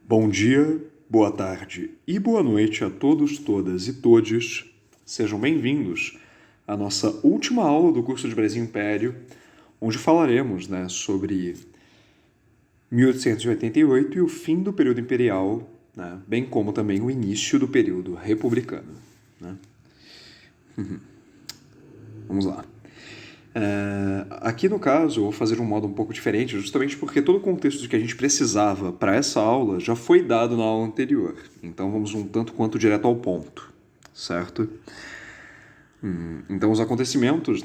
Bom dia, boa tarde e boa noite a todos, todas e todes. Sejam bem-vindos à nossa última aula do curso de Brasil Império, onde falaremos sobre 1888 e o fim do período imperial, bem como também o início do período republicano. Vamos lá. Aqui no caso eu vou fazer de um modo um pouco diferente, justamente porque todo o contexto que a gente precisava para essa aula já foi dado na aula anterior. Então vamos um tanto quanto direto ao ponto, certo? Então os acontecimentos,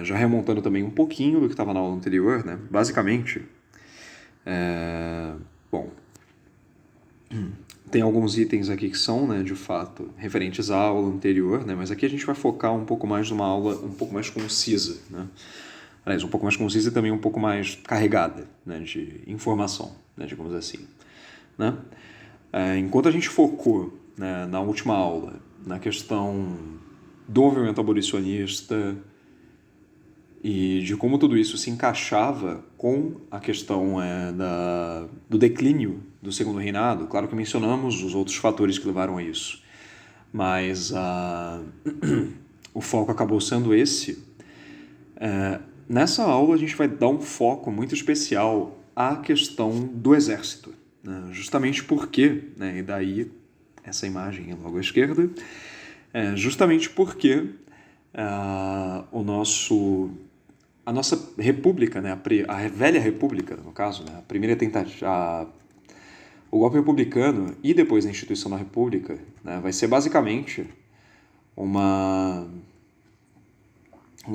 já remontando também um pouquinho do que estava na aula anterior, basicamente, bom, tem alguns itens aqui que são, de fato, referentes à aula anterior, mas aqui a gente vai focar um pouco mais numa aula um pouco mais concisa, Aliás, um pouco mais concisa e também um pouco mais carregada, de informação, digamos assim, Enquanto a gente focou, na última aula na questão do movimento abolicionista e de como tudo isso se encaixava com a questão do declínio do Segundo Reinado. Claro que mencionamos os outros fatores que levaram a isso, mas o foco acabou sendo esse. Nessa aula a gente vai dar um foco muito especial à questão do exército, justamente porque, e daí essa imagem logo à esquerda, justamente porque a nossa república, a velha república, no caso, a primeira tentativa, o golpe republicano e depois a instituição da república, vai ser basicamente como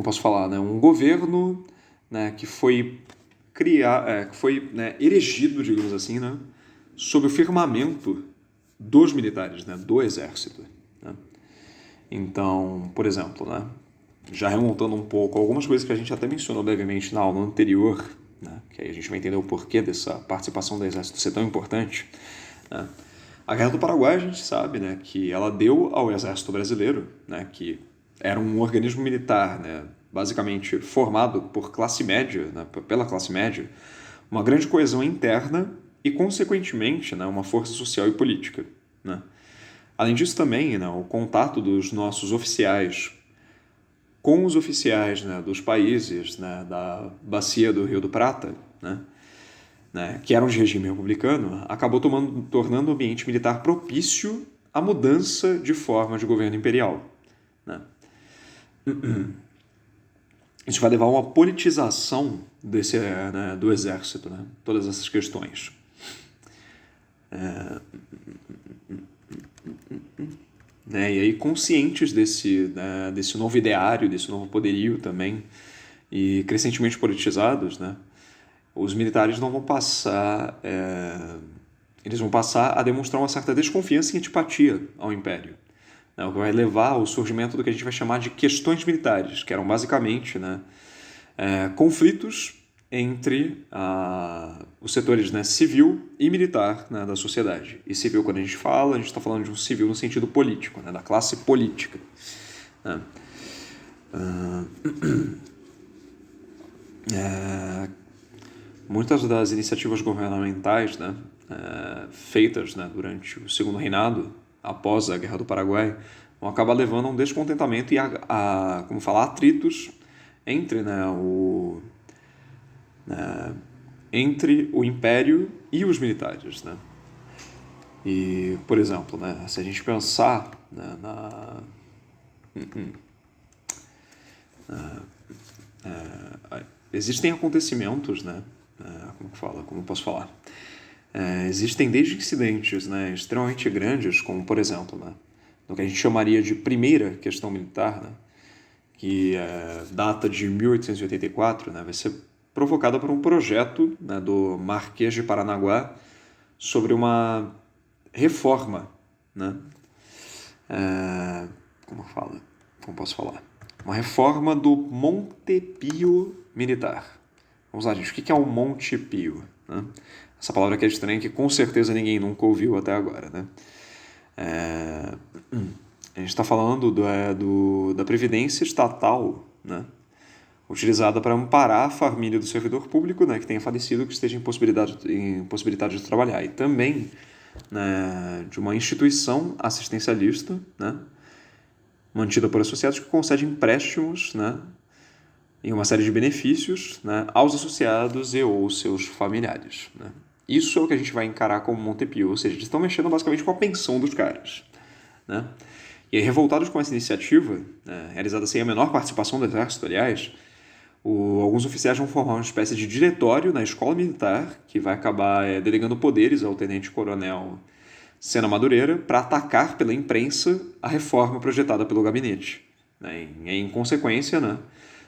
posso falar, um governo, que foi erigido, digamos assim, sob o firmamento dos militares, do exército. Então, por exemplo, já remontando um pouco algumas coisas que a gente até mencionou brevemente na aula anterior, que aí a gente vai entender o porquê dessa participação do exército ser tão importante. A Guerra do Paraguai, a gente sabe, que ela deu ao exército brasileiro, que era um organismo militar, basicamente formado por classe média, pela classe média, uma grande coesão interna e, consequentemente, uma força social e política. Além disso também, o contato dos nossos oficiais com os oficiais dos países da bacia do Rio do Prata, que eram de regime republicano, acabou tornando o ambiente militar propício à mudança de forma de governo imperial. Isso vai levar a uma politização do exército, todas essas questões. E aí, conscientes desse novo ideário, desse novo poderio também, e crescentemente politizados, os militares não vão passar... eles vão passar a demonstrar uma certa desconfiança e antipatia ao Império. O que vai levar ao surgimento do que a gente vai chamar de questões militares, que eram basicamente conflitos entre os setores civil e militar da sociedade. E civil, quando a gente está falando de um civil no sentido político, da classe política. Muitas das iniciativas governamentais feitas durante o Segundo Reinado, após a Guerra do Paraguai, vão acabar levando a um descontentamento e atritos entre entre o Império e os militares. E, por exemplo, se a gente pensar existem acontecimentos, como posso falar? Existem desde incidentes extremamente grandes, como, por exemplo, no que a gente chamaria de primeira questão militar, que data de 1884, vai ser provocada por um projeto do Marquês de Paranaguá sobre uma reforma, como posso falar? Uma reforma do Monte Pio militar. Vamos lá, gente, o que é um Monte Pio? Essa palavra aqui é estranha, que com certeza ninguém nunca ouviu até agora. A gente está falando da previdência estatal, utilizada para amparar a família do servidor público, né, que tenha falecido, que esteja impossibilitado de trabalhar. E também, né, de uma instituição assistencialista, né, mantida por associados, que concede empréstimos, né, e uma série de benefícios, né, aos associados e ou seus familiares. Né. Isso é o que a gente vai encarar como Montepio, ou seja, eles estão mexendo basicamente com a pensão dos caras. Né. E aí, revoltados com essa iniciativa, né, realizada sem a menor participação do Exército, aliás, alguns oficiais vão formar uma espécie de diretório na escola militar, que vai acabar delegando poderes ao tenente-coronel Sena Madureira para atacar pela imprensa a reforma projetada pelo gabinete. Né. Em consequência, né,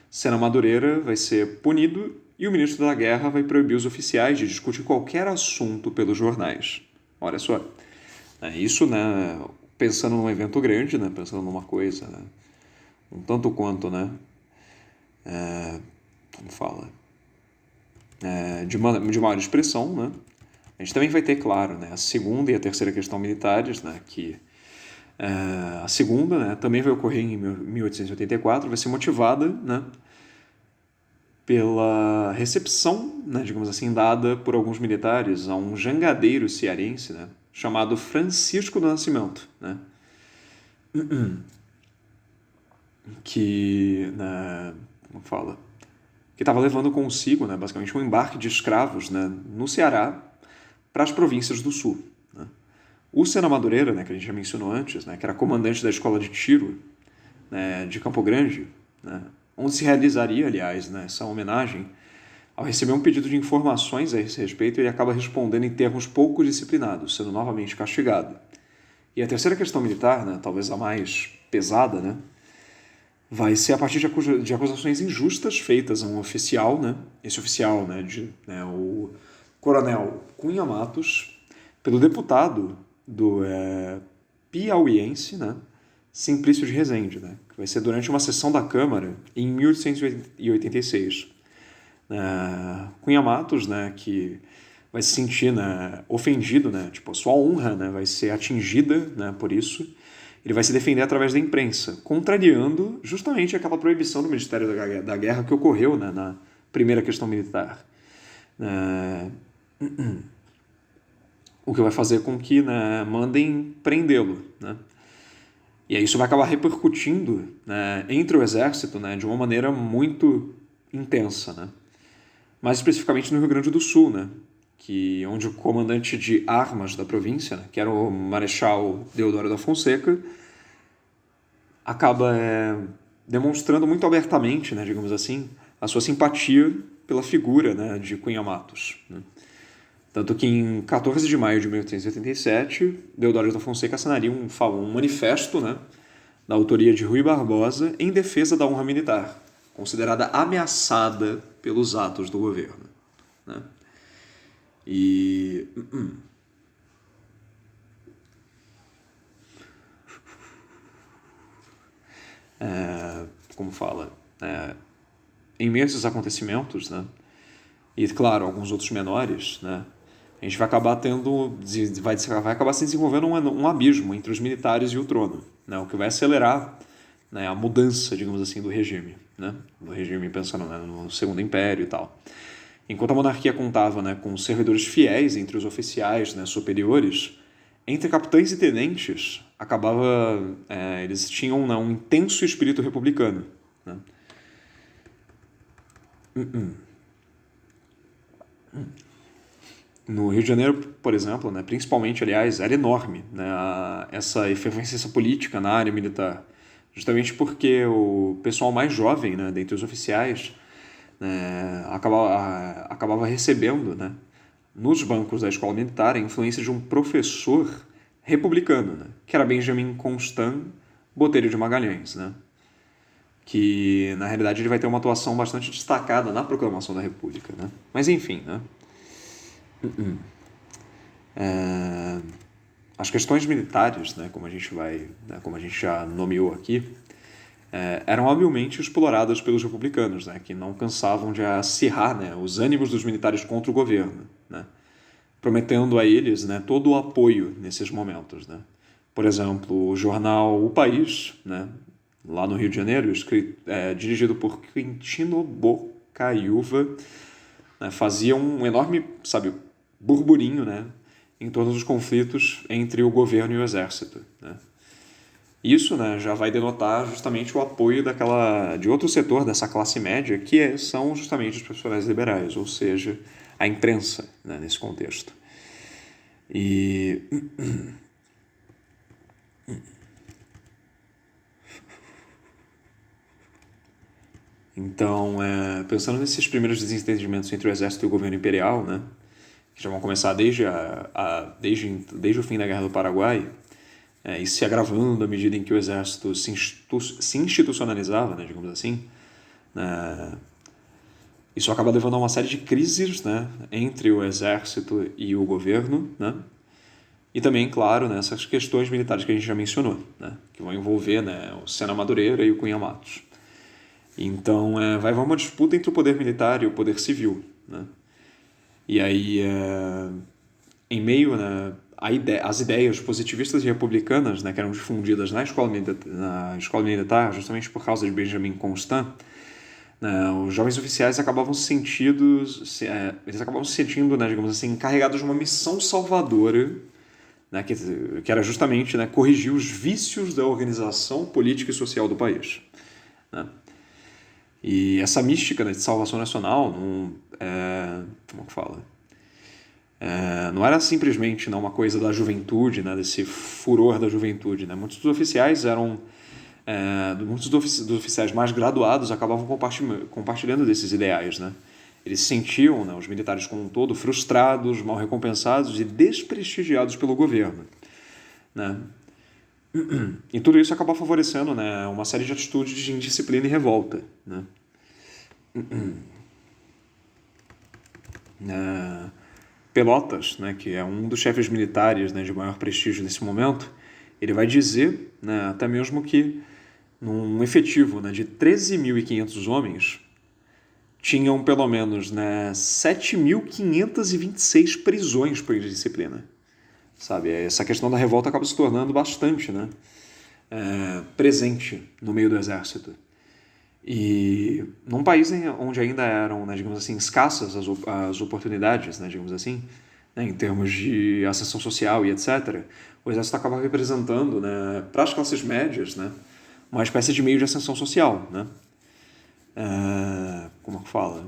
Sena Madureira vai ser punido e o ministro da Guerra vai proibir os oficiais de discutir qualquer assunto pelos jornais. Olha só. Isso, né, pensando num evento grande, né, pensando numa coisa, né, um tanto quanto, né, como fala, de maior expressão, né. A gente também vai ter, claro, né, a segunda e a terceira questão militares, né, que a segunda, né, também vai ocorrer em 1884, vai ser motivada, né, pela recepção, né, digamos assim, dada por alguns militares a um jangadeiro cearense, né, chamado Francisco do Nascimento, né, que, né, como fala, que estava levando consigo, né, basicamente um embarque de escravos, né, no Ceará para as províncias do sul. Né. O Sena Madureira, né, que a gente já mencionou antes, né, que era comandante da escola de tiro, né, de Campo Grande, né, onde se realizaria, aliás, né, essa homenagem, ao receber um pedido de informações a esse respeito, ele acaba respondendo em termos pouco disciplinados, sendo novamente castigado. E a terceira questão militar, né, talvez a mais pesada, né, vai ser a partir de acusações injustas feitas a um oficial, né, esse oficial, né, o coronel Cunha Matos, pelo deputado do piauiense, né, Simplício de Rezende, né, que vai ser durante uma sessão da Câmara em 1886. Cunha Matos, né, que vai se sentir, né, ofendido, né, tipo, a sua honra, né, vai ser atingida, né, por isso. Ele vai se defender através da imprensa, contrariando justamente aquela proibição do Ministério da Guerra que ocorreu, né, na primeira questão militar. O que vai fazer com que, né, mandem prendê-lo. Né? E aí isso vai acabar repercutindo, né, entre o exército, né, de uma maneira muito intensa. Né? Mais especificamente no Rio Grande do Sul, né, onde o comandante de armas da província, né, que era o Marechal Deodoro da Fonseca, acaba demonstrando muito abertamente, né, digamos assim, a sua simpatia pela figura, né, de Cunha Matos. Né? Tanto que em 14 de maio de 1887, Deodoro da Fonseca assinaria um manifesto, né, da autoria de Rui Barbosa em defesa da honra militar, considerada ameaçada pelos atos do governo. Né? E como fala, em meio a esses acontecimentos, né, e claro, alguns outros menores, né, a gente vai acabar vai acabar se desenvolvendo um abismo entre os militares e o trono, né, o que vai acelerar, né, a mudança, digamos assim, do regime, né, pensando, né, no Segundo Império e tal. Enquanto a monarquia contava, né, com servidores fiéis entre os oficiais, né, superiores, entre capitães e tenentes, eles tinham, né, um intenso espírito republicano. Né? No Rio de Janeiro, por exemplo, né, principalmente, aliás, era enorme, né, essa efervescência política na área militar, justamente porque o pessoal mais jovem, né, dentre os oficiais, né, acabava recebendo, né, nos bancos da escola militar a influência de um professor republicano, né, que era Benjamin Constant Botelho de Magalhães, né, que na realidade ele vai ter uma atuação bastante destacada na proclamação da República. Né. Mas enfim, né, as questões militares, né, como a gente já nomeou aqui, eram habilmente exploradas pelos republicanos, né, que não cansavam de acirrar, né, os ânimos dos militares contra o governo, né, prometendo a eles, né, todo o apoio nesses momentos. Né. Por exemplo, o jornal O País, né, lá no Rio de Janeiro, dirigido por Quintino Bocaiúva, né, fazia um enorme, burburinho, né, em torno dos conflitos entre o governo e o exército, né. Isso, né, já vai denotar justamente o apoio de outro setor dessa classe média, são justamente os profissionais liberais, ou seja, a imprensa, né, nesse contexto. E então, pensando nesses primeiros desentendimentos entre o exército e o governo imperial, né, que já vão começar desde o fim da Guerra do Paraguai, e se agravando à medida em que o exército se institucionalizava, né, digamos assim, isso acaba levando a uma série de crises, né, entre o exército e o governo, né, e também, claro, né, essas questões militares que a gente já mencionou, né, que vão envolver, né, o Sena Madureira e o Cunha Matos. Então, vai haver uma disputa entre o poder militar e o poder civil, né? E aí, em meio, né, às ideias positivistas e republicanas, né, que eram difundidas na escola militar, justamente por causa de Benjamin Constant, né, os jovens oficiais acabavam se sentindo, né, digamos assim, encarregados de uma missão salvadora, né, que era justamente, né, corrigir os vícios da organização política e social do país, né? E essa mística, né, de salvação nacional como que fala? Não era simplesmente, né, uma coisa da juventude, né, desse furor da juventude, né? Muitos dos oficiais dos oficiais mais graduados acabavam compartilhando desses ideais, né? Eles se sentiam, né, os militares como um todo, frustrados, mal recompensados e desprestigiados pelo governo, né? E tudo isso acaba favorecendo, né, uma série de atitudes de indisciplina e revolta, né? Pelotas, né, que é um dos chefes militares, né, de maior prestígio nesse momento, ele vai dizer, né, até mesmo que num efetivo, né, de 13.500 homens, tinham pelo menos, né, 7.526 prisões por indisciplina. Sabe? Essa questão da revolta acaba se tornando bastante, né, presente no meio do exército. E num país onde ainda eram, né, digamos assim, escassas as oportunidades, né, digamos assim, né, em termos de ascensão social e etc., o exército acaba representando, né, para as classes médias, né, uma espécie de meio de ascensão social, né? Como é que fala?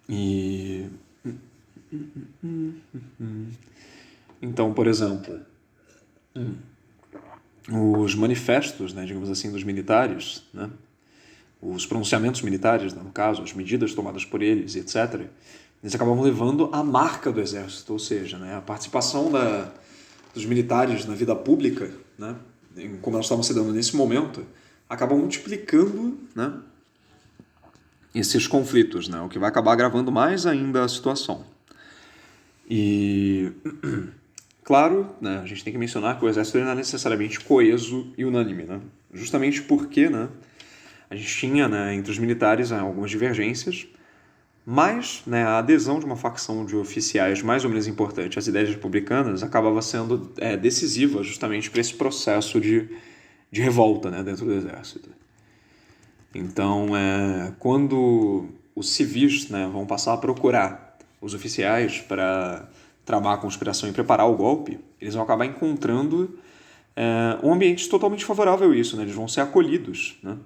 E então, por exemplo, os manifestos, né, digamos assim, dos militares, né, os pronunciamentos militares, né, no caso, as medidas tomadas por eles, etc., eles acabavam levando a marca do exército, ou seja, né, a participação dos militares na vida pública, né, como elas estavam se dando nesse momento, acabam multiplicando, né, esses conflitos, né, o que vai acabar agravando mais ainda a situação. E claro, né, a gente tem que mencionar que o exército não é necessariamente coeso e unânime, né? Justamente porque, né, a gente tinha, né, entre os militares, né, algumas divergências, mas, né, a adesão de uma facção de oficiais mais ou menos importante às ideias republicanas acabava sendo decisiva justamente para esse processo de revolta, né, dentro do exército. Então, quando os civis, né, vão passar a procurar os oficiais para tramar a conspiração e preparar o golpe, eles vão acabar encontrando um ambiente totalmente favorável a isso, né? Eles vão ser acolhidos, né?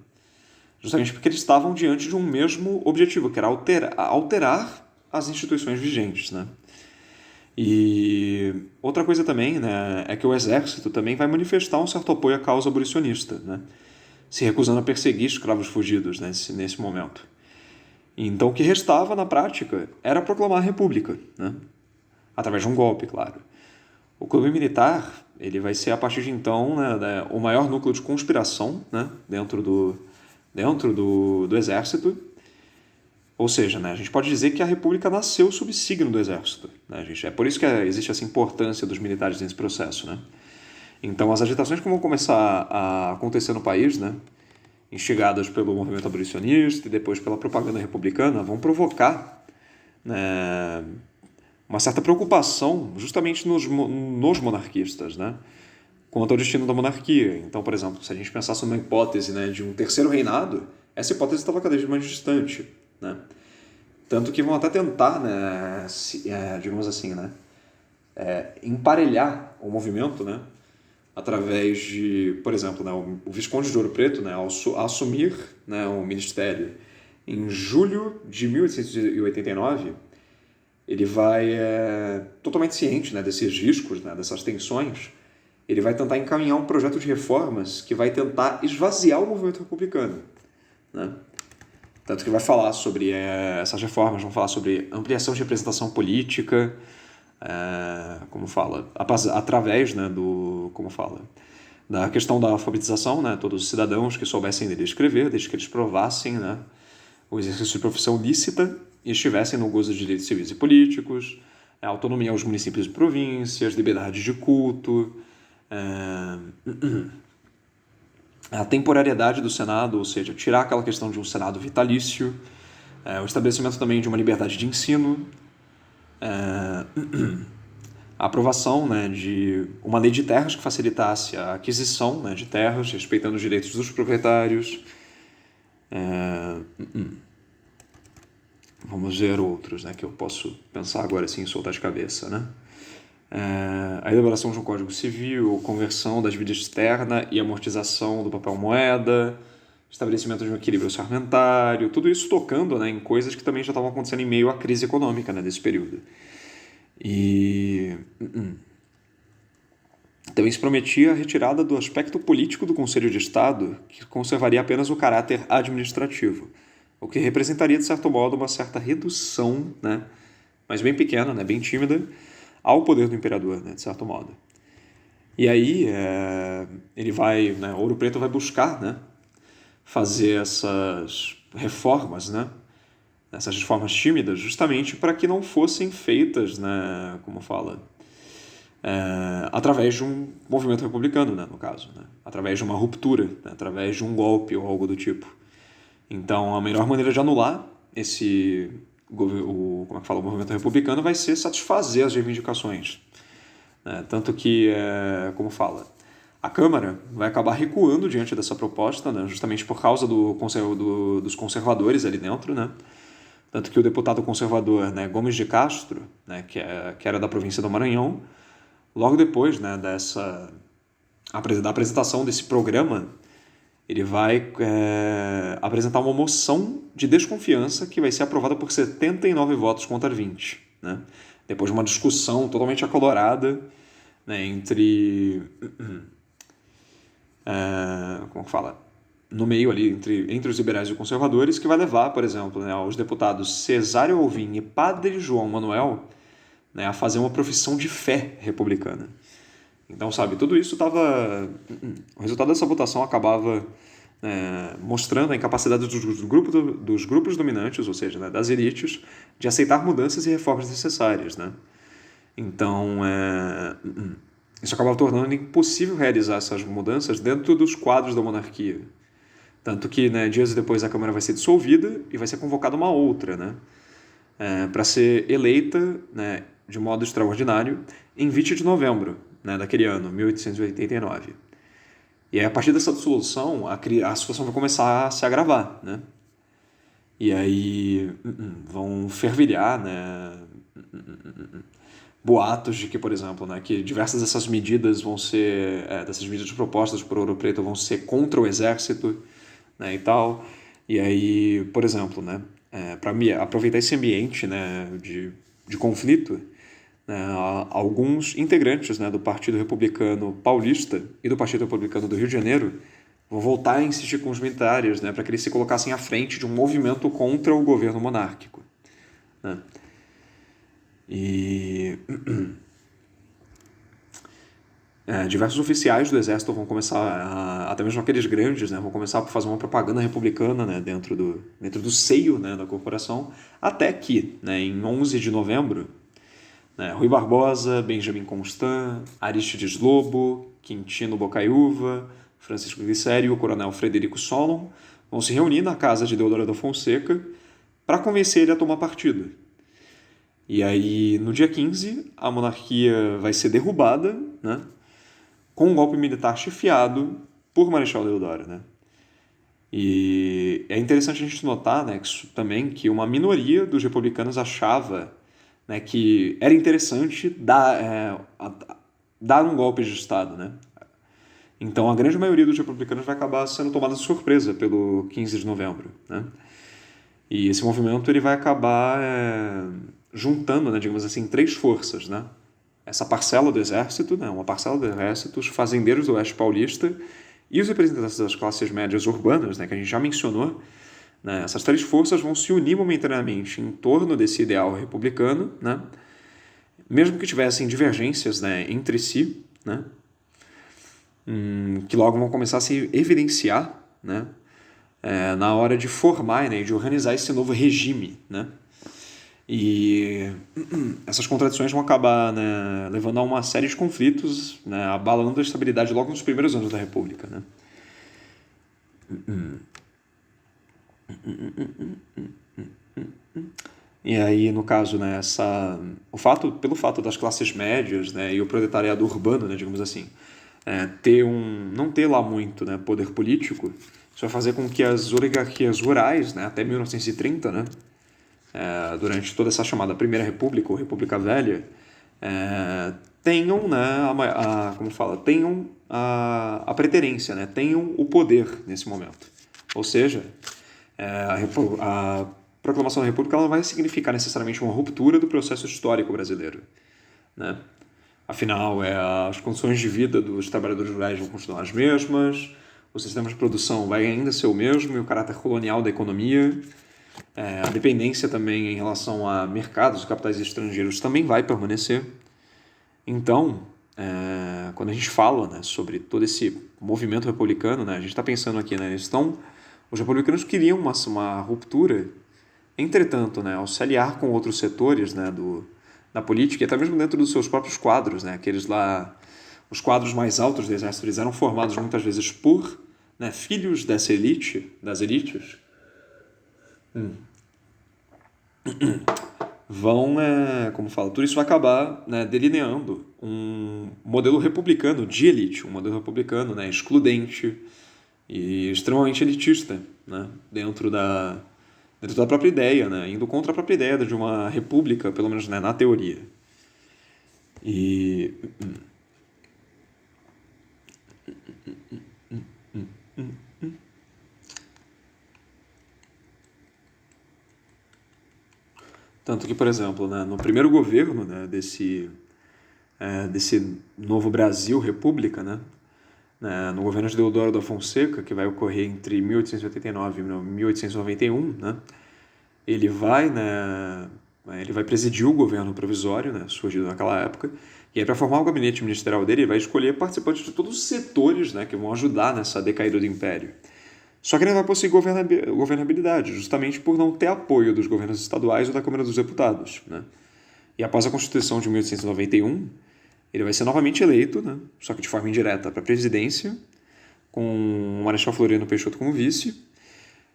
Justamente porque eles estavam diante de um mesmo objetivo, que era alterar as instituições vigentes, né? E outra coisa também, né, é que o exército também vai manifestar um certo apoio à causa abolicionista, né? Se recusando a perseguir escravos fugidos, né, nesse momento. Então o que restava na prática era proclamar a república, né? Através de um golpe, claro. O clube militar ele vai ser, a partir de então, né, o maior núcleo de conspiração, né, dentro do exército. Ou seja, né, a gente pode dizer que a república nasceu sob signo do exército, né, gente? É por isso que existe essa importância dos militares nesse processo, né? Então as agitações que vão começar a acontecer no país, né, instigadas pelo movimento abolicionista e depois pela propaganda republicana, vão provocar, né, uma certa preocupação justamente nos monarquistas, né? quanto ao destino da monarquia. Então, por exemplo, se a gente pensasse numa hipótese, né, de um terceiro reinado, essa hipótese estava cada vez mais distante, né? Tanto que vão até tentar, né, digamos assim, né, emparelhar o movimento, né, através de, por exemplo, né, o Visconde de Ouro Preto, né, ao assumir, né, o ministério em julho de 1889, ele vai, totalmente ciente, né, desses riscos, né, dessas tensões, ele vai tentar encaminhar um projeto de reformas que vai tentar esvaziar o movimento republicano, né? Tanto que vai falar sobre essas reformas, vão falar sobre ampliação de representação política, como fala, através, né, da questão da alfabetização, né, todos os cidadãos que soubessem ler e escrever, desde que eles provassem, né, o exercício de profissão lícita e estivessem no gozo de direitos civis e políticos, autonomia aos municípios e províncias, liberdade de culto, a temporariedade do Senado, ou seja, tirar aquela questão de um Senado vitalício, o estabelecimento também de uma liberdade de ensino, a aprovação, né, de uma lei de terras que facilitasse a aquisição, né, de terras, respeitando os direitos dos proprietários. Vamos ver outros, né, que eu posso pensar agora assim, soltar de cabeça, né? A elaboração de um código civil, conversão das vidas externa e amortização do papel moeda, estabelecimento de um equilíbrio orçamentário, tudo isso tocando, né, em coisas que também já estavam acontecendo em meio à crise econômica, né, desse período. E também se prometia a retirada do aspecto político do Conselho de Estado, que conservaria apenas o caráter administrativo, o que representaria, de certo modo, uma certa redução, né, mas bem pequena, né, bem tímida, ao poder do imperador, né, de certo modo. E aí, ele vai, né, Ouro Preto vai buscar, né, fazer essas reformas, né, essas reformas tímidas, justamente para que não fossem feitas, né, como fala, através de um movimento republicano, né, no caso, né, através de uma ruptura, né, através de um golpe ou algo do tipo. Então, a melhor maneira de anular o movimento republicano vai ser satisfazer as reivindicações. Tanto que, a Câmara vai acabar recuando diante dessa proposta, né, justamente por causa dos conservadores ali dentro, né? Tanto que o deputado conservador, né, Gomes de Castro, né, que era da província do Maranhão, logo depois, né, da apresentação desse programa, ele vai apresentar uma moção de desconfiança que vai ser aprovada por 79 votos contra 20. Né? Depois de uma discussão totalmente acalorada, né, entre... no meio ali, entre os liberais e os conservadores, que vai levar, por exemplo, né, os deputados Cesário Alvim e Padre João Manuel, né, a fazer uma profissão de fé republicana. Então, sabe, tudo isso estava... O resultado dessa votação acabava mostrando a incapacidade dos grupos dominantes, ou seja, né, das elites, de aceitar mudanças e reformas necessárias. Né? Então, isso acabava tornando impossível realizar essas mudanças dentro dos quadros da monarquia. Tanto que, né, dias depois, a Câmara vai ser dissolvida e vai ser convocada uma outra, né, para ser eleita, né, de modo extraordinário em 20 de novembro, né, daquele ano, 1889. E aí, a partir dessa dissolução, a situação vai começar a se agravar, né? E aí vão fervilhar, né, boatos de que, por exemplo, né, que diversas dessas medidas dessas medidas propostas por Ouro Preto vão ser contra o exército, né, e tal. E aí, por exemplo, né, para aproveitar esse ambiente, né, de conflito, alguns integrantes, né, do Partido Republicano Paulista e do Partido Republicano do Rio de Janeiro vão voltar a insistir com os militares, né, para que eles se colocassem à frente de um movimento contra o governo monárquico. Né? E diversos oficiais do exército vão começar, até mesmo aqueles grandes, né, vão começar a fazer uma propaganda republicana, né, dentro do seio, né, da corporação, até que, né, em 11 de novembro, Rui Barbosa, Benjamin Constant, Aristides Lobo, Quintino Bocaiúva, Francisco Glicério e o coronel Frederico Solon vão se reunir na casa de Deodoro da Fonseca para convencer ele a tomar partido. E aí, no dia 15, a monarquia vai ser derrubada, né, com um golpe militar chefiado por Marechal Deodoro, né? E é interessante a gente notar, né, que uma minoria dos republicanos achava, né, que era interessante dar um golpe de Estado, né? Então a grande maioria dos republicanos vai acabar sendo tomada de surpresa pelo 15 de novembro, né? E esse movimento ele vai acabar juntando, né, digamos assim, três forças, né? Essa parcela do exército, né, uma parcela do exército, os fazendeiros do Oeste Paulista e os representantes das classes médias urbanas, né, que a gente já mencionou, né? Essas três forças vão se unir momentaneamente em torno desse ideal republicano, né? Mesmo que tivessem divergências, né, entre si, né? Que logo vão começar a se evidenciar, né? Na hora de formar, né, de organizar esse novo regime, né? E essas contradições vão acabar, né, levando a uma série de conflitos, né, abalando a estabilidade logo nos primeiros anos da República, né? E aí, no caso, né, pelo fato das classes médias, né, e o proletariado urbano, né, digamos assim, não ter lá muito, né, poder político, isso vai fazer com que as oligarquias rurais, né, até 1930, né, durante toda essa chamada Primeira República ou República Velha, tenham, né, tenham a preterência, né, tenham o poder nesse momento. Ou seja, a proclamação da República ela não vai significar necessariamente uma ruptura do processo histórico brasileiro, né? Afinal, as condições de vida dos trabalhadores rurais vão continuar as mesmas, o sistema de produção vai ainda ser o mesmo e o caráter colonial da economia, a dependência também em relação a mercados de capitais estrangeiros também vai permanecer. Então, quando a gente fala, né, sobre todo esse movimento republicano, né, a gente está pensando aqui, né, os republicanos queriam uma ruptura, entretanto, né, ao se aliar com outros setores, né, da política e até mesmo dentro dos seus próprios quadros, né, os quadros mais altos do exército, eles eram formados muitas vezes por, né, filhos das elites, vão, tudo isso vai acabar, né, delineando um modelo republicano de elite, um modelo republicano, né, excludente e extremamente elitista, né, dentro da própria ideia, né, indo contra a própria ideia de uma república, pelo menos, né, na teoria. E tanto que, por exemplo, né, no primeiro governo, né, desse novo Brasil República, né, no governo de Deodoro da Fonseca, que vai ocorrer entre 1889 e 1891, né, ele vai presidir o governo provisório, né, surgido naquela época, e aí para formar o gabinete ministerial dele, ele vai escolher participantes de todos os setores, né, que vão ajudar nessa decaída do Império. Só que ele não vai possuir governabilidade, justamente por não ter apoio dos governos estaduais ou da Câmara dos Deputados, né. E após a Constituição de 1891, ele vai ser novamente eleito, né, só que de forma indireta, para a presidência, com o Marechal Floriano Peixoto como vice,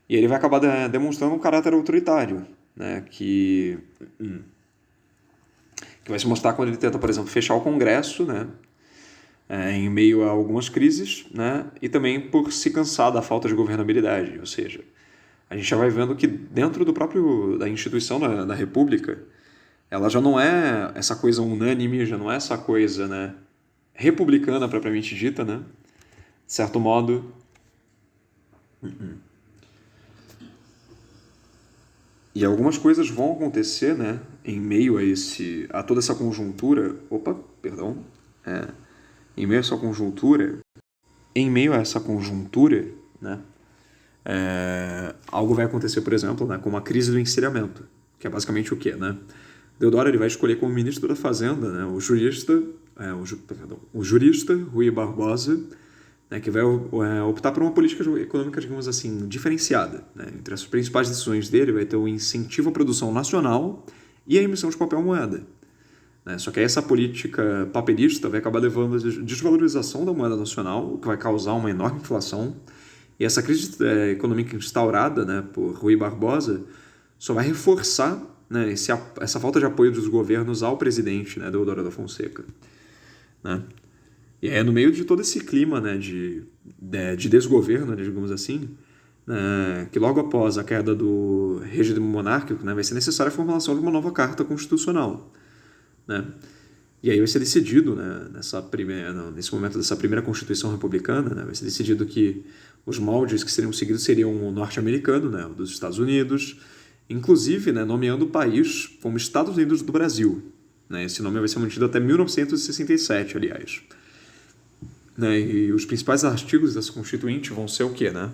e ele vai acabar demonstrando um caráter autoritário, né, que vai se mostrar quando ele tenta, por exemplo, fechar o Congresso, né, em meio a algumas crises, né, e também por se cansar da falta de governabilidade. Ou seja, a gente já vai vendo que dentro da instituição da República, ela já não é essa coisa unânime, já não é essa coisa, né, republicana propriamente dita, né, de certo modo. E algumas coisas vão acontecer, né, em meio a toda essa conjuntura. Em meio a essa conjuntura, né, algo vai acontecer, por exemplo, né, como a crise do encilhamento, que é basicamente o quê, né? Deodoro ele vai escolher como ministro da Fazenda, né, o jurista Rui Barbosa, né, que vai optar por uma política econômica, digamos assim, diferenciada, né? Entre as principais decisões dele vai ter o incentivo à produção nacional e a emissão de papel moeda, né? Só que essa política papelista vai acabar levando à desvalorização da moeda nacional, o que vai causar uma enorme inflação, e essa crise econômica instaurada, né, por Rui Barbosa só vai reforçar, né, essa falta de apoio dos governos ao presidente, né, Deodoro da Fonseca, né? E é no meio de todo esse clima, né, de desgoverno, né, digamos assim, que logo após a queda do regime monárquico, né, vai ser necessária a formulação de uma nova Carta Constitucional, né? E aí vai ser decidido, né, nesse momento dessa primeira Constituição Republicana, né, vai ser decidido que os moldes que seriam seguidos seriam o norte-americano, né, o dos Estados Unidos, inclusive, né, nomeando o país como Estados Unidos do Brasil. Né, esse nome vai ser mantido até 1967, aliás. Né, e os principais artigos dessa Constituinte vão ser o quê? Né?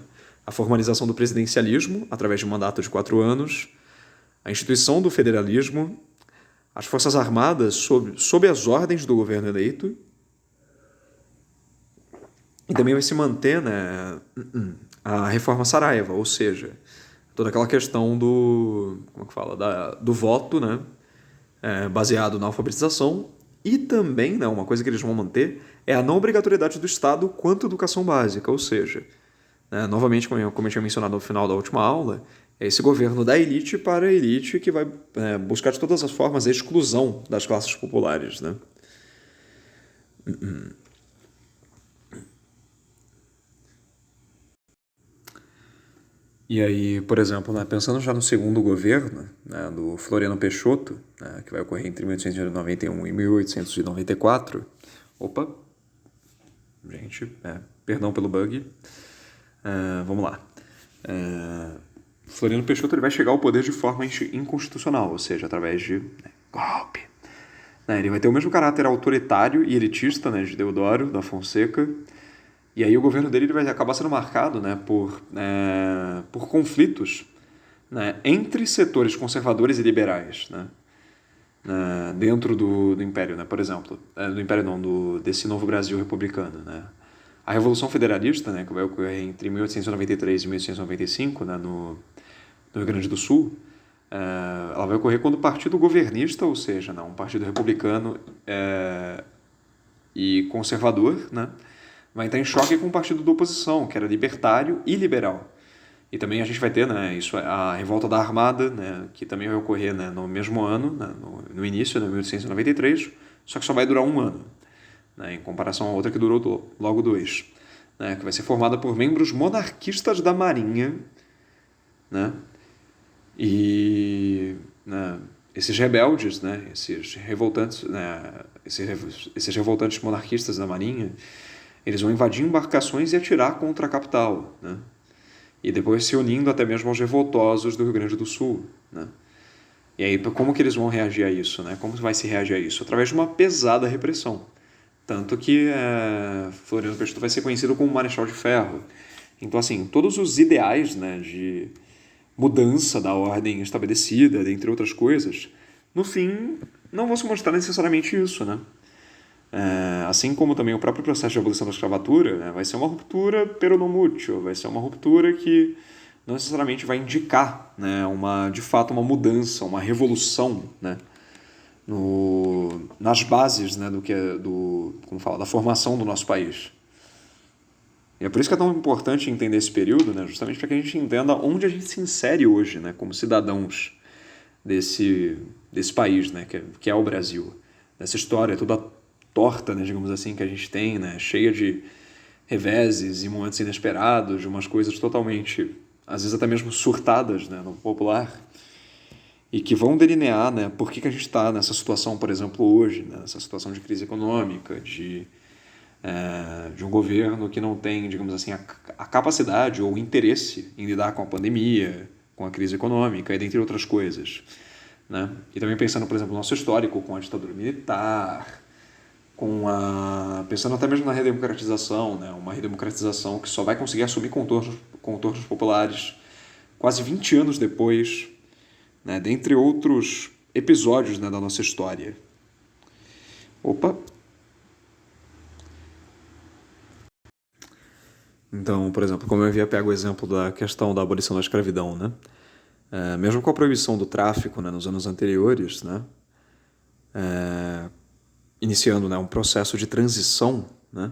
A formalização do presidencialismo, através de um mandato de 4 anos, a instituição do federalismo, as Forças Armadas sob as ordens do governo eleito, e também vai se manter, né, a reforma Saraiva, ou seja, toda aquela questão do voto, né, baseado na alfabetização, e também, né, uma coisa que eles vão manter é a não obrigatoriedade do Estado quanto à educação básica, ou seja, né, novamente, como eu tinha mencionado no final da última aula, é esse governo da elite para a elite que vai buscar de todas as formas a exclusão das classes populares. Né? E aí, por exemplo, né, pensando já no segundo governo, né, do Floriano Peixoto, né, que vai ocorrer entre 1891 e 1894, opa, gente, perdão pelo bug, vamos lá. Floriano Peixoto ele vai chegar ao poder de forma inconstitucional, ou seja, através de golpe. Ele vai ter o mesmo caráter autoritário e elitista, né, de Deodoro da Fonseca, e aí o governo dele ele vai acabar sendo marcado, né, por conflitos, né, entre setores conservadores e liberais, né, dentro do Império, né, por exemplo, do Império não, desse novo Brasil republicano, né. A Revolução Federalista, né, que vai ocorrer entre 1893 e 1895, né, no Rio Grande do Sul, ela vai ocorrer quando o partido governista, ou seja, um partido republicano e conservador, né, vai entrar em choque com o partido da oposição, que era libertário e liberal. E também a gente vai ter, né, a revolta da Armada, né, que também vai ocorrer, né, no mesmo ano, né, no início, né, 1893, só que só vai durar um ano, né, em comparação a outra que durou logo 2, né, que vai ser formada por membros monarquistas da Marinha, né, e esses rebeldes, né, esses revoltantes, né, esses revoltantes monarquistas da Marinha, eles vão invadir embarcações e atirar contra a capital, né, e depois se unindo até mesmo aos revoltosos do Rio Grande do Sul, né. E aí, como que eles vão reagir a isso, né? Como vai se reagir a isso? Através de uma pesada repressão. Tanto que Floriano Peixoto vai ser conhecido como Marechal de Ferro. Então, assim, todos os ideais, né, de mudança da ordem estabelecida, dentre outras coisas, no fim, não vão se mostrar necessariamente isso, né? Assim como também o próprio processo de abolição da escravatura, né, vai ser uma ruptura peronomútil, vai ser uma ruptura que não necessariamente vai indicar, né, de fato uma mudança, uma revolução, né, nas bases, né, da formação do nosso país. E é por isso que é tão importante entender esse período, né, justamente para que a gente entenda onde a gente se insere hoje, né, como cidadãos desse país, né, que é o Brasil. Essa história toda torta, né, digamos assim, que a gente tem, né, cheia de reveses e momentos inesperados, de umas coisas totalmente, às vezes até mesmo surtadas, né, no popular, e que vão delinear, né, por que a gente está nessa situação, por exemplo, hoje, né, nessa situação de crise econômica, de um governo que não tem, digamos assim, a capacidade ou interesse em lidar com a pandemia, com a crise econômica e dentre outras coisas, né? E também pensando, por exemplo, no nosso histórico com a ditadura militar, pensando até mesmo na redemocratização, né? Uma redemocratização que só vai conseguir assumir contornos populares quase 20 anos depois, né? Dentre outros episódios, né, da nossa história. Opa! Então, por exemplo, como eu havia pego o exemplo da questão da abolição da escravidão, né? Mesmo com a proibição do tráfico, né, nos anos anteriores, né, iniciando, né, um processo de transição, né,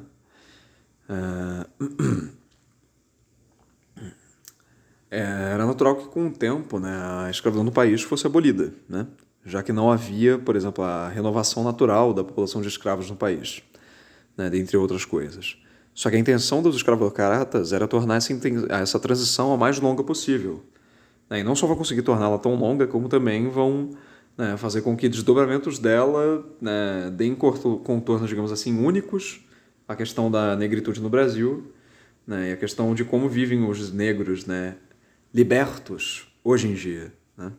era natural que com o tempo, né, a escravidão no país fosse abolida, né, já que não havia, por exemplo, a renovação natural da população de escravos no país. né, dentre outras coisas. Só que a intenção dos escravocratas era tornar essa transição a mais longa possível. Né, e não só vão conseguir torná-la tão longa, como também vão, né, fazer com que desdobramentos dela, né, deem contornos, digamos assim, únicos à questão da negritude no Brasil, né, e a questão de como vivem os negros, né, libertos hoje em dia. Né?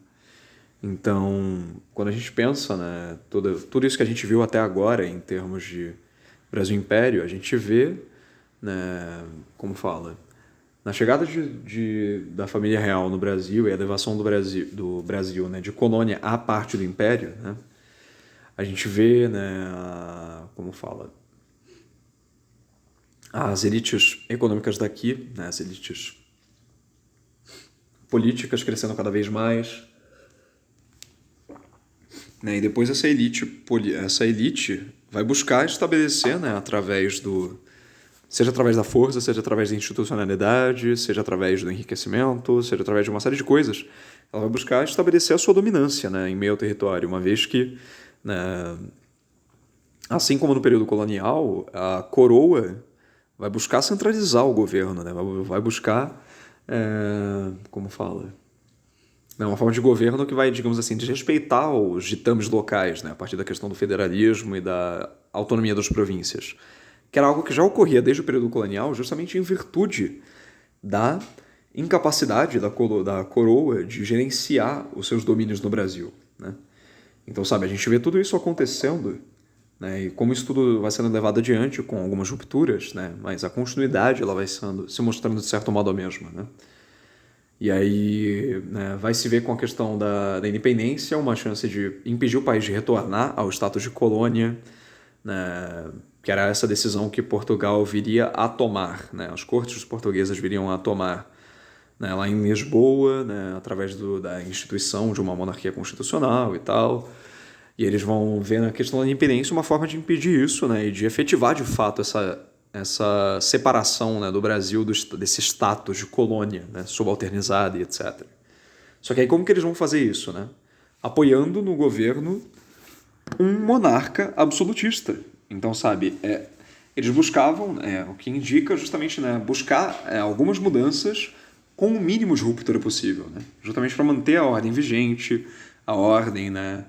Então, quando a gente pensa, né, tudo isso que a gente viu até agora em termos de Brasil Império, a gente vê, né, como fala, na chegada da família real no Brasil e a elevação do Brasil, né, de colônia à parte do Império, né, a gente vê, né, como fala, as elites econômicas daqui, né, as elites políticas crescendo cada vez mais, né, e depois essa elite vai buscar estabelecer, né, seja através da força, seja através da institucionalidade, seja através do enriquecimento, seja através de uma série de coisas, ela vai buscar estabelecer a sua dominância, né, em meio ao território, uma vez que, né, assim como no período colonial, a coroa vai buscar centralizar o governo, né, vai buscar, como fala, é uma forma de governo que vai, digamos assim, desrespeitar os ditames locais, né, a partir da questão do federalismo e da autonomia das províncias, que era algo que já ocorria desde o período colonial, justamente em virtude da incapacidade da coroa de gerenciar os seus domínios no Brasil. Né? Então, sabe, a gente vê tudo isso acontecendo, né, e como isso tudo vai sendo levado adiante com algumas rupturas, né, mas a continuidade ela vai se mostrando de certo modo a mesma. Né? E aí, né, vai se ver com a questão da independência uma chance de impedir o país de retornar ao status de colônia, né, que era essa decisão que Portugal viria a tomar, né, as cortes portuguesas viriam a tomar, né, lá em Lisboa, né, através da instituição de uma monarquia constitucional e tal. E eles vão ver na questão da independência uma forma de impedir isso, né, e de efetivar de fato essa separação, né, do Brasil desse status de colônia, né, subalternizada e etc. Só que aí como que eles vão fazer isso? Né? Apoiando no governo um monarca absolutista. Então, sabe, eles buscavam, o que indica justamente, né, buscar algumas mudanças com o mínimo de ruptura possível, né? Justamente para manter a ordem vigente, a ordem, né,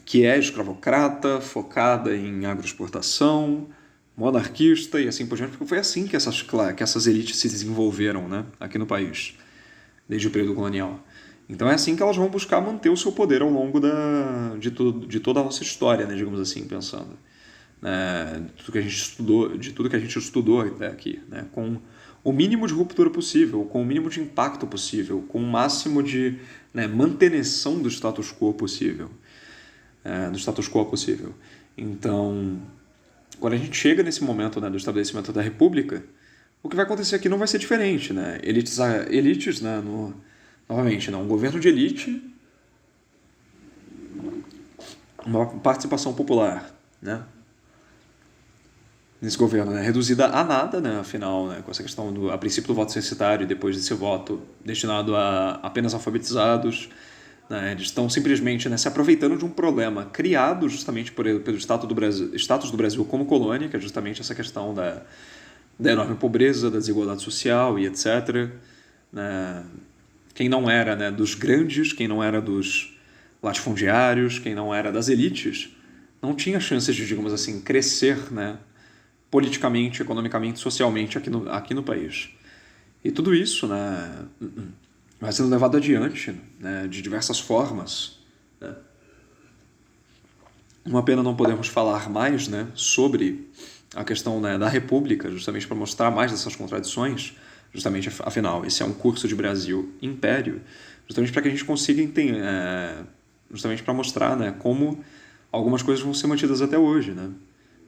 que é escravocrata, focada em agroexportação, monarquista e assim por diante, porque foi assim que essas elites se desenvolveram, né, aqui no país, desde o período colonial. Então é assim que elas vão buscar manter o seu poder ao longo de toda a nossa história, né, digamos assim, pensando. De tudo que a gente estudou até aqui, né, com o mínimo de ruptura possível, com o mínimo de impacto possível, com o máximo de, né, manutenção do status quo possível. Então, quando a gente chega nesse momento, né, do estabelecimento da República, o que vai acontecer aqui não vai ser diferente. Né? Elites, né, novamente, né, um governo de elite, uma participação popular, né, nesse governo, né, reduzida a nada, né, afinal, né, com essa questão a princípio do voto censitário e depois desse voto destinado a apenas alfabetizados. Né, eles estão simplesmente, né, se aproveitando de um problema criado justamente pelo status do Brasil como colônia, que é justamente essa questão da enorme pobreza, da desigualdade social e etc. Né, quem não era, né, dos grandes, quem não era dos latifundiários, quem não era das elites, não tinha chances de, digamos assim, crescer, né, politicamente, economicamente, socialmente aqui no país. E tudo isso, né, vai sendo levado adiante, né, de diversas formas. Né. Uma pena não podemos falar mais, né, sobre a questão, né, da República, justamente para mostrar mais dessas contradições, justamente, afinal, esse é um curso de Brasil Império, justamente para que a gente consiga entender, justamente para mostrar, né, como algumas coisas vão ser mantidas até hoje. Né.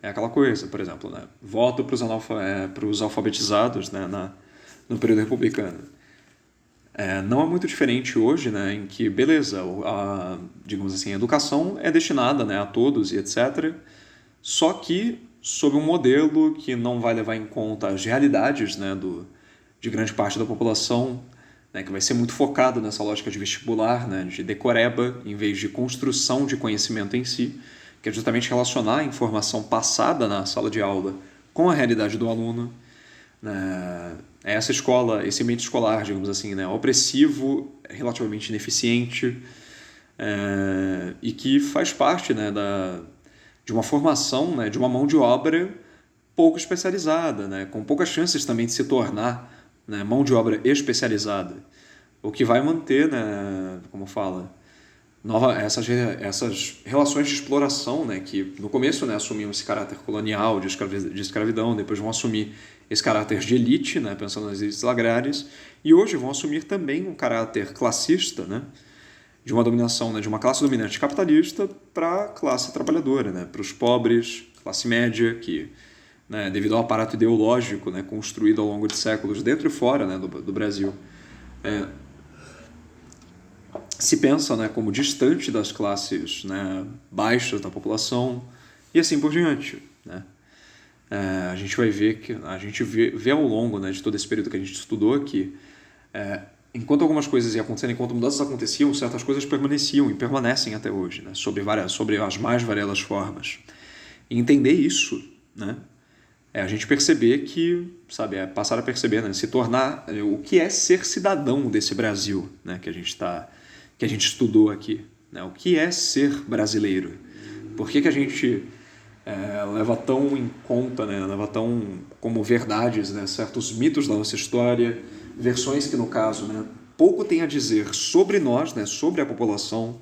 É aquela coisa, por exemplo, né, voto para os alfabetizados, né, no período republicano. Não é muito diferente hoje, né, em que, beleza, digamos assim, a educação é destinada, né, a todos e etc., só que sob um modelo que não vai levar em conta as realidades, né, de grande parte da população, né, que vai ser muito focado nessa lógica de vestibular, né, de decoreba, em vez de construção de conhecimento em si, que é justamente relacionar a informação passada na sala de aula com a realidade do aluno. Essa escola, esse ambiente escolar, digamos assim, né, opressivo, relativamente ineficiente, e que faz parte, né, de uma formação, né, de uma mão de obra pouco especializada, né, com poucas chances também de se tornar, né, mão de obra especializada, o que vai manter, né, como fala, essas relações de exploração, né, que no começo, né, assumiam esse caráter colonial de escravidão, depois vão assumir esse caráter de elite, né, pensando nas elites agrárias, e hoje vão assumir também um caráter classista, né, de uma dominação, né, de uma classe dominante capitalista para a classe trabalhadora, né, para os pobres, classe média, que, né, devido ao aparato ideológico, né, construído ao longo de séculos dentro e fora, né, do Brasil, se pensa, né, como distante das classes, né, baixas da população e assim por diante, né. A gente vai ver que a gente vê ao longo, né, de todo esse período que a gente estudou que enquanto algumas coisas iam acontecendo, enquanto mudanças aconteciam, certas coisas permaneciam e permanecem até hoje, né, sobre as mais variadas formas. E entender isso, né, é a gente perceber que, sabe, é passar a perceber, né, se tornar o que é ser cidadão desse Brasil, né, que a gente estudou aqui, né, o que é ser brasileiro. Por que a gente leva tão em conta, né, leva tão como verdades, né, certos mitos da nossa história, versões que, no caso, né, pouco tem a dizer sobre nós, né, sobre a população,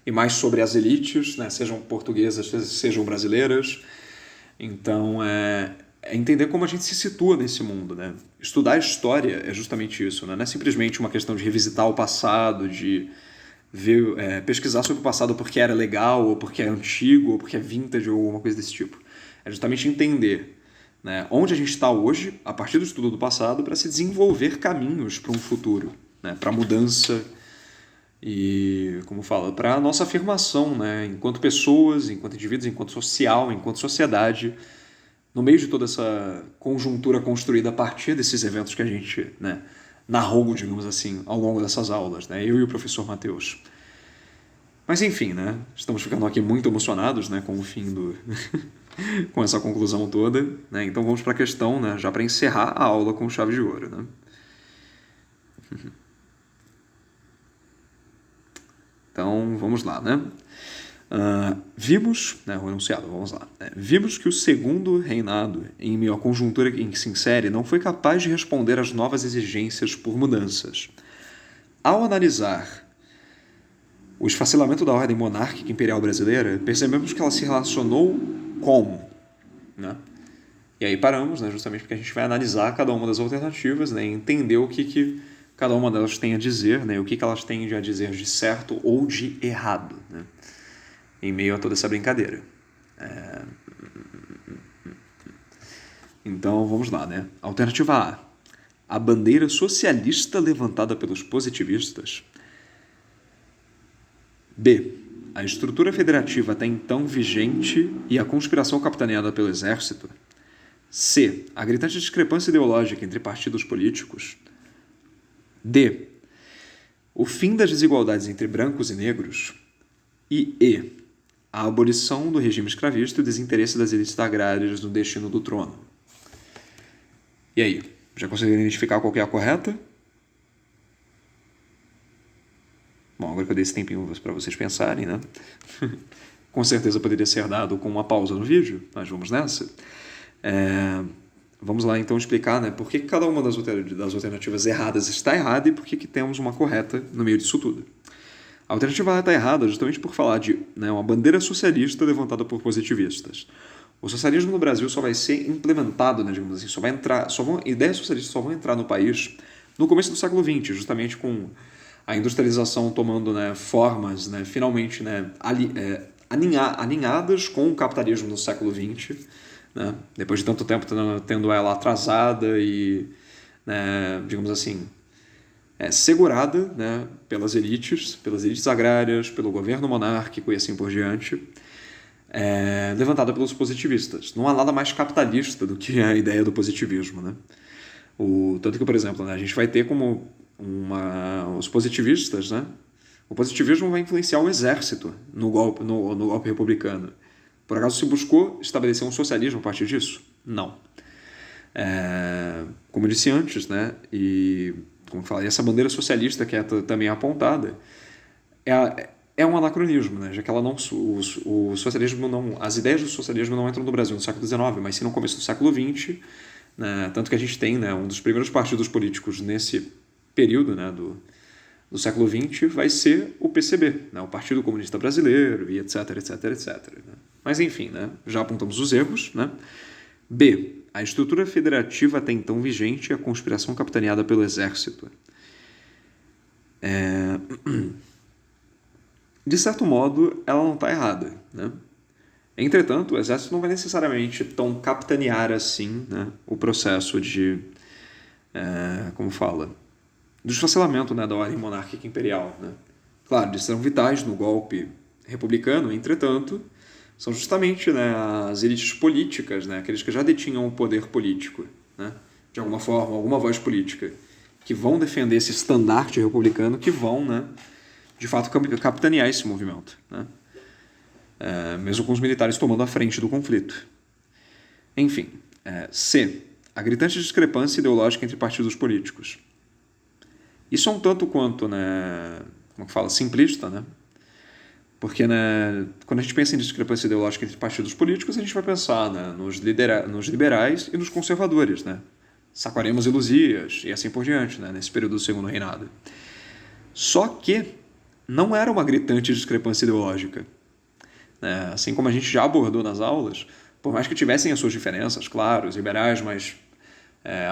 e mais sobre as elites, né, sejam portuguesas, sejam brasileiras. Então, entender como a gente se situa nesse mundo, né? Estudar a história é justamente isso, né? Não é simplesmente uma questão de revisitar o passado, de ver, pesquisar sobre o passado porque era legal, ou porque é antigo, ou porque é vintage, ou alguma coisa desse tipo. É justamente entender, né, onde a gente está hoje, a partir do estudo do passado, para se desenvolver caminhos para um futuro, né, para mudança e, como fala, para a nossa afirmação, né, enquanto pessoas, enquanto indivíduos, enquanto social, enquanto sociedade, no meio de toda essa conjuntura construída a partir desses eventos que a gente, né, narrou, digamos assim, ao longo dessas aulas, né, eu e o professor Matheus. Mas enfim, né, estamos ficando aqui muito emocionados, né, com o fim com essa conclusão toda, né, então vamos para a questão, né, já para encerrar a aula com chave de ouro, né. Então, vamos lá, né? Vimos, né, o enunciado, vamos lá. Vimos que o segundo reinado, em meio à conjuntura em que se insere, não foi capaz de responder às novas exigências por mudanças. Ao analisar o esfacelamento da ordem monárquica imperial brasileira, percebemos que ela se relacionou com, né? E aí paramos, né, justamente porque a gente vai analisar cada uma das alternativas, né, e entender o que cada uma delas tem a dizer, né, o que elas têm a dizer de certo ou de errado, né, em meio a toda essa brincadeira. Então, vamos lá, né? Alternativa A. A bandeira socialista levantada pelos positivistas. B. A estrutura federativa até então vigente e a conspiração capitaneada pelo exército. C. A gritante discrepância ideológica entre partidos políticos. D. O fim das desigualdades entre brancos e negros. E E. A abolição do regime escravista e o desinteresse das elites agrárias no destino do trono. E aí, já conseguiram identificar qual que é a correta? Bom, agora que eu dei esse tempinho para vocês pensarem, né? Com certeza poderia ser dado com uma pausa no vídeo, mas vamos nessa. Vamos lá então explicar, né, por que cada uma das alternativas erradas está errada e por que temos uma correta no meio disso tudo. A alternativa A está errada justamente por falar de, né, uma bandeira socialista levantada por positivistas. O socialismo no Brasil só vai ser implementado, né, digamos assim, ideias socialistas só vão entrar no país no começo do século XX, justamente com a industrialização tomando, né, formas, né, finalmente, né, alinhadas com o capitalismo no século XX, né, depois de tanto tempo tendo ela atrasada e, né, digamos assim, segurada, né, pelas elites agrárias, pelo governo monárquico e assim por diante, levantada pelos positivistas. Não há nada mais capitalista do que a ideia do positivismo, né? Tanto que, por exemplo, né, a gente vai ter como os positivistas, né? O positivismo vai influenciar o exército no golpe republicano. Por acaso se buscou estabelecer um socialismo a partir disso? Não. Como eu disse antes, né, e como eu falei, essa bandeira socialista que é também apontada é um anacronismo, né, já que ela não, o socialismo não, as ideias do socialismo não entram no Brasil no século XIX, mas sim no começo do século XX, né, tanto que a gente tem, né, um dos primeiros partidos políticos nesse período, né, do século XX vai ser o PCB, né, o Partido Comunista Brasileiro, e etc, etc, etc. Né? Mas enfim, né, já apontamos os erros. Né? B. A estrutura federativa até então vigente e a conspiração capitaneada pelo exército. De certo modo, ela não está errada. Né? Entretanto, o exército não vai necessariamente tão capitanear assim, né, o processo de, do esfacelamento, né, da ordem monárquica imperial. Né? Claro, eles serão vitais no golpe republicano, entretanto, são justamente, né, as elites políticas, né, aqueles que já detinham o poder político, né, de alguma forma, alguma voz política, que vão defender esse estandarte republicano, que vão, né, de fato, capitanear esse movimento, né, mesmo com os militares tomando a frente do conflito. Enfim, C. A gritante discrepância ideológica entre partidos políticos. Isso é um tanto quanto, né, simplista, né? Porque, né, quando a gente pensa em discrepância ideológica entre partidos políticos, a gente vai pensar, né, nos liberais e nos conservadores, né? Saquaremos e Luzias e assim por diante, né, nesse período do Segundo Reinado. Só que não era uma gritante discrepância ideológica. Né? Assim como a gente já abordou nas aulas, por mais que tivessem as suas diferenças, claro, os liberais mais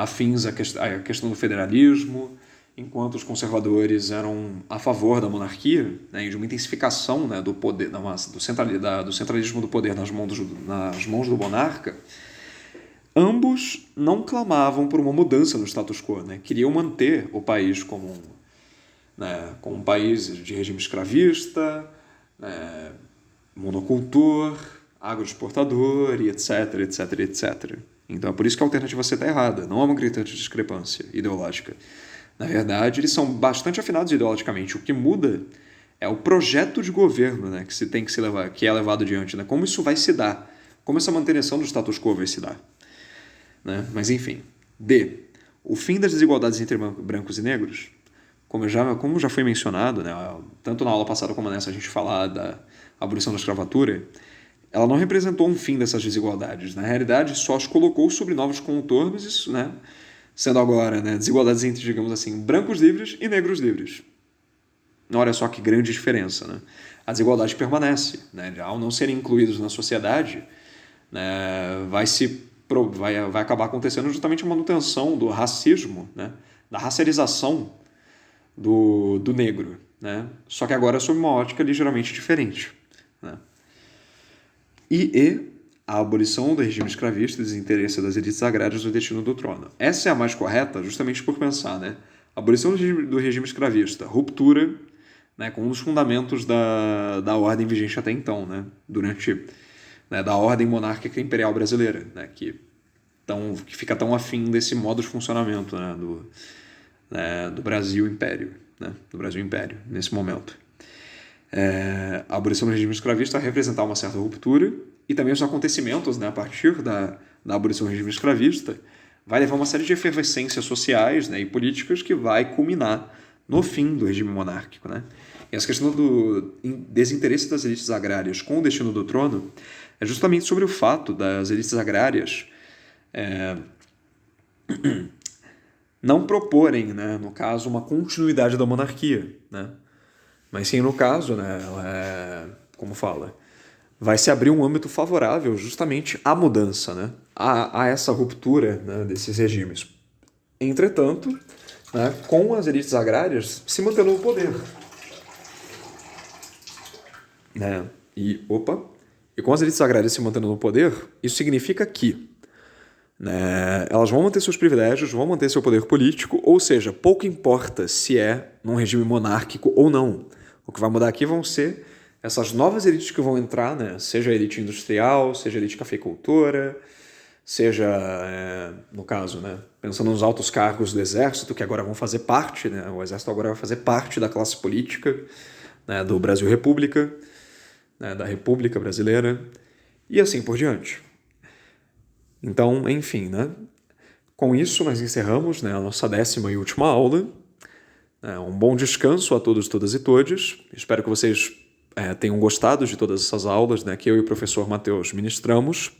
afins à questão do federalismo, enquanto os conservadores eram a favor da monarquia, né, e de uma intensificação, né, do poder, do centralismo do poder nas mãos do monarca, ambos não clamavam por uma mudança no status quo, né, queriam manter o país como um país de regime escravista, monocultor, agroexportador e etc, etc, etc. Então é por isso que a alternativa C está errada, não é uma gritante discrepância ideológica. Na verdade, eles são bastante afinados ideologicamente. O que muda é o projeto de governo, né, que é levado adiante, né, como isso vai se dar, como essa manutenção do status quo vai se dar. Né? Mas enfim. D. O fim das desigualdades entre brancos e negros. Como já foi mencionado, né, tanto na aula passada como nessa a gente falar da abolição da escravatura, ela não representou um fim dessas desigualdades. Na realidade, só as colocou sobre novos contornos, né, sendo agora, né, desigualdades entre, digamos assim, brancos livres e negros livres. Olha só que grande diferença. Né? A desigualdade permanece. Né? Ao não serem incluídos na sociedade, né, vai acabar acontecendo justamente a manutenção do racismo, né, da racialização do negro. Né? Só que agora sob uma ótica ligeiramente diferente. Né? E a abolição do regime escravista e desinteresse das elites agrárias no destino do trono. Essa é a mais correta justamente por pensar, né? Abolição do regime escravista, ruptura, né, com um dos fundamentos da ordem vigente até então, né? Da ordem monárquica imperial brasileira, né, que fica tão afim desse modo de funcionamento, né, do Brasil Império, né? Do Brasil Império, nesse momento. A abolição do regime escravista vai representar uma certa ruptura, e também os acontecimentos, né, a partir da abolição do regime escravista vai levar uma série de efervescências sociais, né, e políticas que vai culminar no fim do regime monárquico. Né? E essa questão do desinteresse das elites agrárias com o destino do trono é justamente sobre o fato das elites agrárias não proporem, né, no caso, uma continuidade da monarquia, né? Mas sim, no caso, né, vai se abrir um âmbito favorável justamente à mudança, né, a essa ruptura, né, desses regimes. Entretanto, né, com as elites agrárias se mantendo no poder. Né, e com as elites agrárias se mantendo no poder, isso significa que, né, elas vão manter seus privilégios, vão manter seu poder político, ou seja, pouco importa se é num regime monárquico ou não. O que vai mudar aqui vão ser essas novas elites que vão entrar, né, seja a elite industrial, seja a elite cafeicultora, seja, no caso, né, pensando nos altos cargos do exército, que agora vão fazer parte, né, o exército agora vai fazer parte da classe política, né, do Brasil República, né, da República Brasileira. e assim por diante. Então, enfim, né? Com isso, nós encerramos, né, a nossa 10ª e última aula. Um bom descanso a todos, todas e todes. Espero que vocês tenham gostado de todas essas aulas, né, que eu e o professor Matheus ministramos.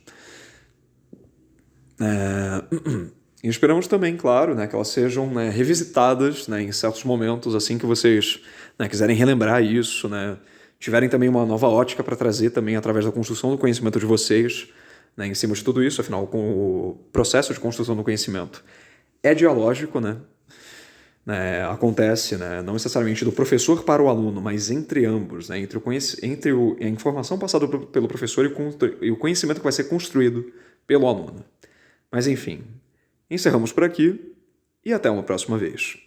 E esperamos também, claro, né, que elas sejam, né, revisitadas, né, em certos momentos, assim que vocês, né, quiserem relembrar isso, né, tiverem também uma nova ótica para trazer também através da construção do conhecimento de vocês, né, em cima de tudo isso. Afinal, com o processo de construção do conhecimento é dialógico, né? Acontece, né, não necessariamente do professor para o aluno, mas entre ambos, né, entre a informação passada pelo professor e o conhecimento que vai ser construído pelo aluno. Mas enfim, encerramos por aqui e até uma próxima vez.